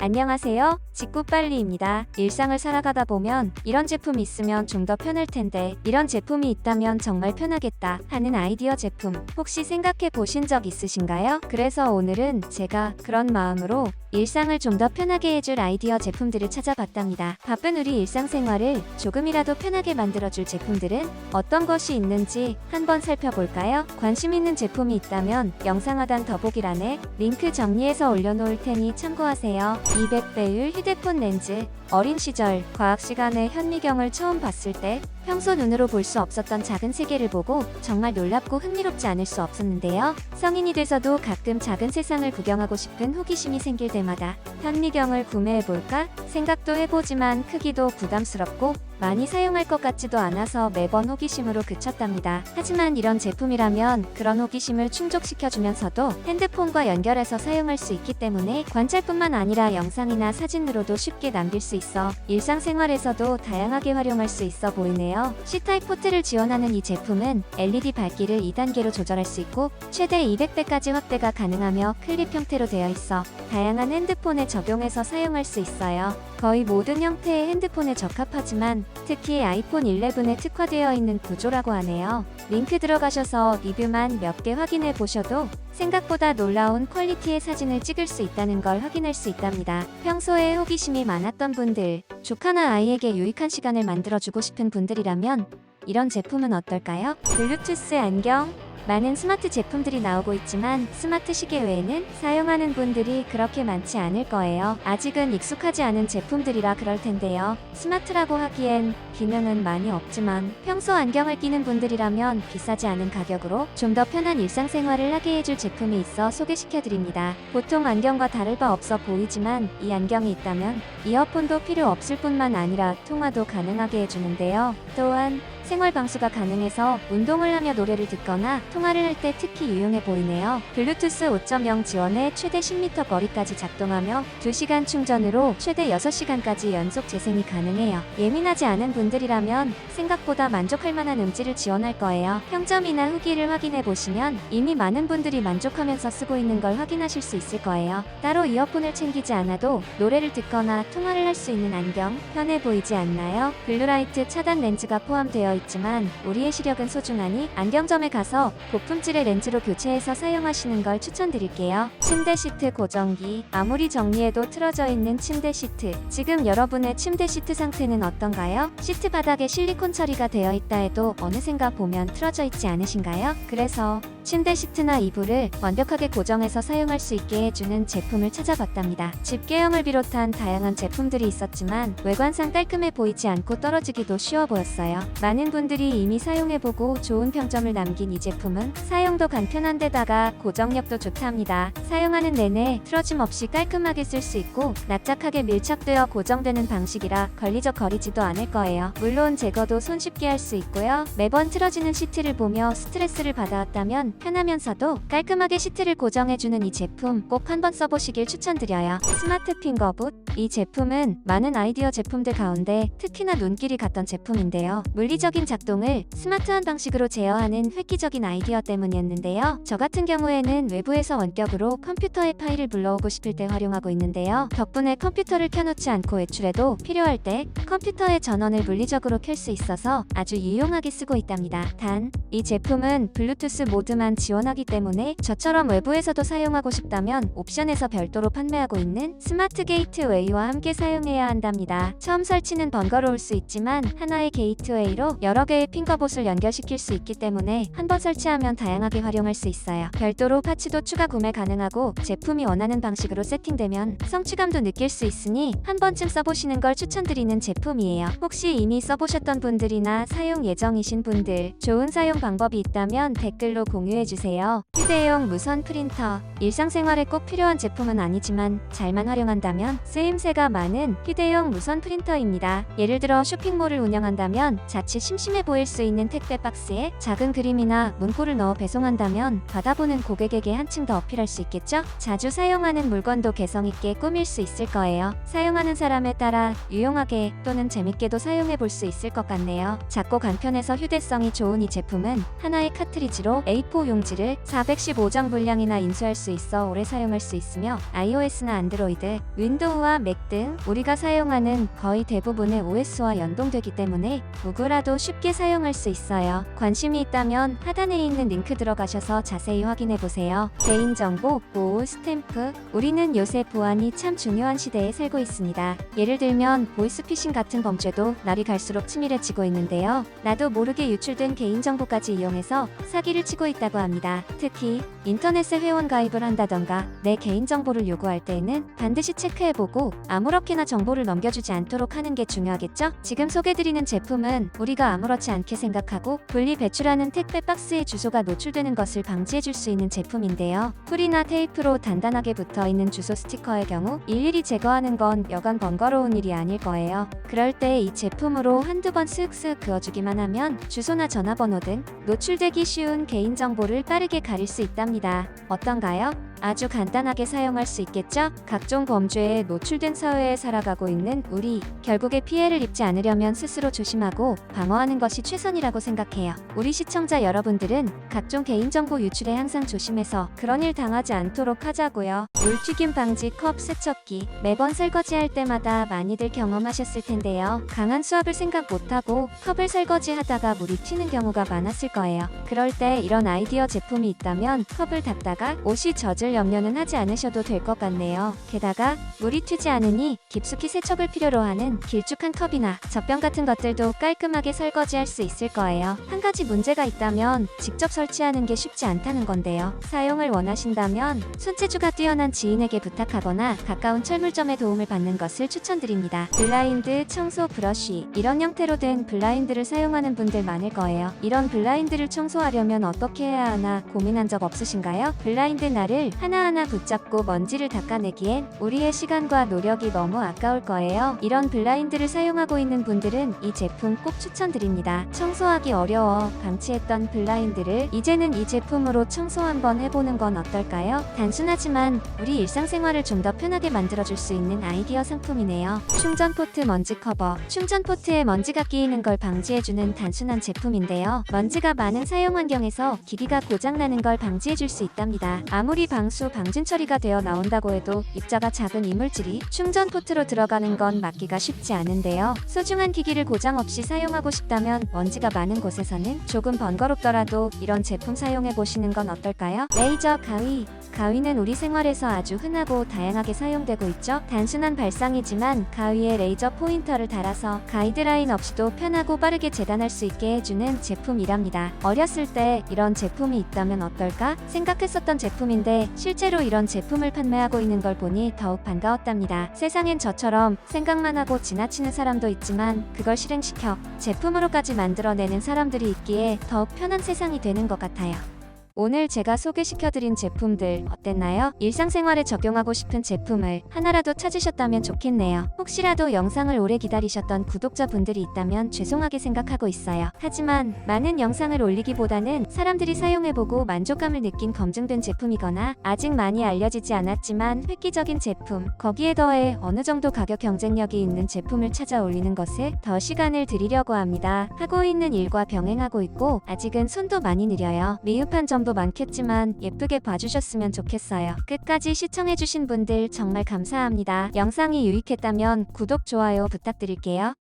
안녕하세요. 직구빨리입니다. 일상을 살아가다 보면 이런 제품이 있으면 좀 더 편할 텐데 이런 제품이 있다면 정말 편하겠다 하는 아이디어 제품 혹시 생각해 보신 적 있으신가요? 그래서 오늘은 제가 그런 마음으로 일상을 좀 더 편하게 해줄 아이디어 제품들을 찾아봤답니다. 바쁜 우리 일상생활을 조금이라도 편하게 만들어줄 제품들은 어떤 것이 있는지 한번 살펴볼까요? 관심 있는 제품이 있다면 영상 하단 더보기란에 링크 정리해서 올려놓을 테니 참고하세요. 200배율 휴대폰 렌즈. 어린 시절 과학 시간에 현미경을 처음 봤을 때 평소 눈으로 볼 수 없었던 작은 세계를 보고 정말 놀랍고 흥미롭지 않을 수 없었는데요. 성인이 돼서도 가끔 작은 세상을 구경하고 싶은 호기심이 생길 때마다 현미경을 구매해볼까 생각도 해보지만 크기도 부담스럽고 많이 사용할 것 같지도 않아서 매번 호기심으로 그쳤답니다. 하지만 이런 제품이라면 그런 호기심을 충족시켜주면서도 핸드폰과 연결해서 사용할 수 있기 때문에 관찰뿐만 아니라 영상이나 사진으로도 쉽게 남길 수 있어 일상생활에서도 다양하게 활용할 수 있어 보이네요. C타입 포트를 지원하는 이 제품은 LED 밝기를 2단계로 조절할 수 있고 최대 200배까지 확대가 가능하며 클립 형태로 되어 있어 다양한 핸드폰에 적용해서 사용할 수 있어요. 거의 모든 형태의 핸드폰에 적합하지만 특히 아이폰 11에 특화되어 있는 구조라고 하네요. 링크 들어가셔서 리뷰만 몇 개 확인해 보셔도 생각보다 놀라운 퀄리티의 사진을 찍을 수 있다는 걸 확인할 수 있답니다. 평소에 호기심이 많았던 분들, 조카나 아이에게 유익한 시간을 만들어주고 싶은 분들이라면 이런 제품은 어떨까요? 블루투스 안경. 많은 스마트 제품들이 나오고 있지만 스마트 시계 외에는 사용하는 분들이 그렇게 많지 않을 거예요. 아직은 익숙하지 않은 제품들이라 그럴 텐데요. 스마트라고 하기엔 기능은 많이 없지만 평소 안경을 끼는 분들이라면 비싸지 않은 가격으로 좀 더 편한 일상생활을 하게 해줄 제품이 있어 소개시켜드립니다. 보통 안경과 다를 바 없어 보이지만 이 안경이 있다면 이어폰도 필요 없을 뿐만 아니라 통화도 가능하게 해주는데요. 또한 생활 방수가 가능해서 운동을 하며 노래를 듣거나 통화를 할 때 특히 유용해 보이네요. 블루투스 5.0 지원에 최대 10m 거리까지 작동하며 2시간 충전으로 최대 6시간까지 연속 재생이 가능해요. 예민하지 않은 분들이라면 생각보다 만족할 만한 음질을 지원할 거예요. 평점이나 후기를 확인해 보시면 이미 많은 분들이 만족하면서 쓰고 있는 걸 확인하실 수 있을 거예요. 따로 이어폰을 챙기지 않아도 노래를 듣거나 통화를 할 수 있는 안경 편해 보이지 않나요? 블루라이트 차단 렌즈가 포함되어 있지만 우리의 시력은 소중하니 안경점에 가서 고품질의 렌즈로 교체해서 사용하시는 걸 추천드릴게요. 침대 시트 고정기. 아무리 정리해도 틀어져 있는 침대 시트. 지금 여러분의 침대 시트 상태는 어떤가요? 시트 바닥에 실리콘 처리가 되어 있다 해도 어느샌가 보면 틀어져 있지 않으신가요? 그래서 침대 시트나 이불을 완벽하게 고정해서 사용할 수 있게 해주는 제품을 찾아봤답니다. 집게형을 비롯한 다양한 제품들이 있었지만 외관상 깔끔해 보이지 않고 떨어지기도 쉬워 보였어요. 많은 분들이 이미 사용해보고 좋은 평점을 남긴 이 제품은 사용도 간편한 데다가 고정력도 좋답니다. 사용하는 내내 틀어짐 없이 깔끔하게 쓸 수 있고 납작하게 밀착되어 고정되는 방식이라 걸리적거리지도 않을 거예요. 물론 제거도 손쉽게 할 수 있고요. 매번 틀어지는 시트를 보며 스트레스를 받아왔다면 편하면서도 깔끔하게 시트를 고정해주는 이 제품 꼭 한번 써보시길 추천드려요. 스마트 핑거붓. 이 제품은 많은 아이디어 제품들 가운데 특히나 눈길이 갔던 제품인데요. 물리적인 작동을 스마트한 방식으로 제어하는 획기적인 아이디어 때문이었는데요. 저 같은 경우에는 외부에서 원격으로 컴퓨터에 파일을 불러오고 싶을 때 활용하고 있는데요. 덕분에 컴퓨터를 켜놓지 않고 외출해도 필요할 때 컴퓨터의 전원을 물리적으로 켤 수 있어서 아주 유용하게 쓰고 있답니다. 단, 이 제품은 블루투스 모드만 지원하기 때문에 저처럼 외부에서도 사용하고 싶다면 옵션에서 별도로 판매하고 있는 스마트 게이트웨이와 함께 사용해야 한답니다. 처음 설치는 번거로울 수 있지만 하나의 게이트웨이로 여러 개의 핑거봇을 연결시킬 수 있기 때문에 한번 설치하면 다양하게 활용할 수 있어요. 별도로 파츠도 추가 구매 가능하고 제품이 원하는 방식으로 세팅되면 성취감도 느낄 수 있으니 한 번쯤 써보시는 걸 추천드리는 제품이에요. 혹시 이미 써보셨던 분들이나 사용 예정이신 분들 좋은 사용 방법이 있다면 댓글로 공유해주세요. 휴대용 무선 프린터. 일상생활에 꼭 필요한 제품은 아니지만 잘만 활용한다면 쓰임새가 많은 휴대용 무선 프린터입니다. 예를 들어 쇼핑몰을 운영한다면 자칫 심심해 보일 수 있는 택배 박스에 작은 그림이나 문구를 넣어 배송한다면 받아보는 고객에게 한층 더 어필할 수 있겠죠? 자주 사용하는 물건도 개성있게 꾸밀 수 있을 거예요. 사용하는 사람에 따라 유용하게 또는 재밌게도 사용해 볼 수 있을 것 같네요. 작고 간편해서 휴대성이 좋은 이 제품은 하나의 카트리지로 A4 A4 용지를 415장 분량이나 인수할 수 있어 오래 사용할 수 있으며 iOS나 안드로이드, 윈도우와 맥 등 우리가 사용하는 거의 대부분의 OS와 연동되기 때문에 누구라도 쉽게 사용할 수 있어요. 관심이 있다면 하단에 있는 링크 들어가셔서 자세히 확인해보세요. 개인정보, 보호, 스탬프, 우리는 요새 보안이 참 중요한 시대에 살고 있습니다. 예를 들면 보이스피싱 같은 범죄도 날이 갈수록 치밀해지고 있는데요. 나도 모르게 유출된 개인정보까지 이용해서 사기를 치고 있다고 합니다. 특히 인터넷에 회원 가입을 한다던가 내 개인정보를 요구할 때에는 반드시 체크해보고 아무렇게나 정보를 넘겨주지 않도록 하는 게 중요하겠죠? 지금 소개드리는 제품은 우리가 아무렇지 않게 생각하고 분리 배출하는 택배 박스에 주소가 노출되는 것을 방지해줄 수 있는 제품인데요. 풀이나 테이프로 단단하게 붙어있는 주소 스티커의 경우 일일이 제거하는 건 여간 번거로운 일이 아닐 거예요. 그럴 때 이 제품으로 한두 번 쓱쓱 그어주기만 하면 주소나 전화번호 등 노출되기 쉬운 개인정보를 빠르게 가릴 수 있답니다. 어떤가요? 아주 간단하게 사용할 수 있겠죠? 각종 범죄에 노출된 사회에 살아가고 있는 우리, 결국에 피해를 입지 않으려면 스스로 조심하고 방어하는 것이 최선이라고 생각해요. 우리 시청자 여러분들은 각종 개인정보 유출에 항상 조심해서 그런 일 당하지 않도록 하자고요. 물튀김 방지 컵 세척기, 매번 설거지할 때마다 많이들 경험하셨을 텐데요. 강한 수압을 생각 못하고 컵을 설거지하다가 물이 튀는 경우가 많았을 거예요. 그럴 때 이런 아이디어 제품이 있다면 컵을 닦다가 옷이 젖을 염려는 하지 않으셔도 될 것 같네요. 게다가 물이 튀지 않으니 깊숙이 세척을 필요로 하는 길쭉한 컵이나 젖병 같은 것들도 깔끔하게 설거지할 수 있을 거예요. 한 가지 문제가 있다면 직접 설치하는 게 쉽지 않다는 건데요. 사용을 원하신다면 손재주가 뛰어난 지인에게 부탁하거나 가까운 철물점의 도움을 받는 것을 추천드립니다. 블라인드, 청소 브러쉬, 이런 형태로 된 블라인드를 사용하는 분들 많을 거예요. 이런 블라인드를 청소하려면 어떻게 해야 하나 고민한 적 없으신가요? 블라인드 날을 하나하나 붙잡고 먼지를 닦아내기엔 우리의 시간과 노력이 너무 아까울 거예요. 이런 블라인드를 사용하고 있는 분들은 이 제품 꼭 추천드립니다. 청소하기 어려워 방치했던 블라인드를 이제는 이 제품으로 청소 한번 해보는 건 어떨까요? 단순하지만 우리 일상생활을 좀 더 편하게 만들어줄 수 있는 아이디어 상품이네요. 충전 포트 먼지 커버. 충전 포트에 먼지가 끼이는 걸 방지해주는 단순한 제품인데요. 먼지가 많은 사용 환경에서 기기가 고장나는 걸 방지해줄 수 있답니다. 아무리 방수 방진 처리가 되어 나온다고 해도 입자가 작은 이물질이 충전 포트로 들어가는 건 막기가 쉽지 않은데요. 소중한 기기를 고장 없이 사용하고 싶다면 먼지가 많은 곳에서는 조금 번거롭더라도 이런 제품 사용해 보시는 건 어떨까요? 레이저 가위. 가위는 우리 생활에서 아주 흔하고 다양하게 사용되고 있죠. 단순한 발상이지만 가위에 레이저 포인터를 달아서 가이드라인 없이도 편하고 빠르게 재단할 수 있게 해주는 제품이랍니다. 어렸을 때 이런 제품이 있다면 어떨까 생각했었던 제품인데 실제로 이런 제품을 판매하고 있는 걸 보니 더욱 반가웠답니다. 세상엔 저처럼 생각만 하고 지나치는 사람도 있지만 그걸 실행시켜 제품으로까지 만들어내는 사람들이 있기에 더욱 편한 세상이 되는 것 같아요. 오늘 제가 소개시켜드린 제품들 어땠나요? 일상생활에 적용하고 싶은 제품을 하나라도 찾으셨다면 좋겠네요. 혹시라도 영상을 오래 기다리셨던 구독자분들이 있다면 죄송하게 생각하고 있어요. 하지만 많은 영상을 올리기보다는 사람들이 사용해보고 만족감을 느낀 검증된 제품이거나 아직 많이 알려지지 않았지만 획기적인 제품, 거기에 더해 어느 정도 가격 경쟁력이 있는 제품을 찾아 올리는 것에 더 시간을 들이려고 합니다. 하고 있는 일과 병행하고 있고 아직은 손도 많이 느려요. 미흡한 점도 많겠지만 예쁘게 봐주셨으면 좋겠어요. 끝까지 시청해주신 분들 정말 감사합니다. 영상이 유익했다면 구독, 좋아요 부탁드릴게요.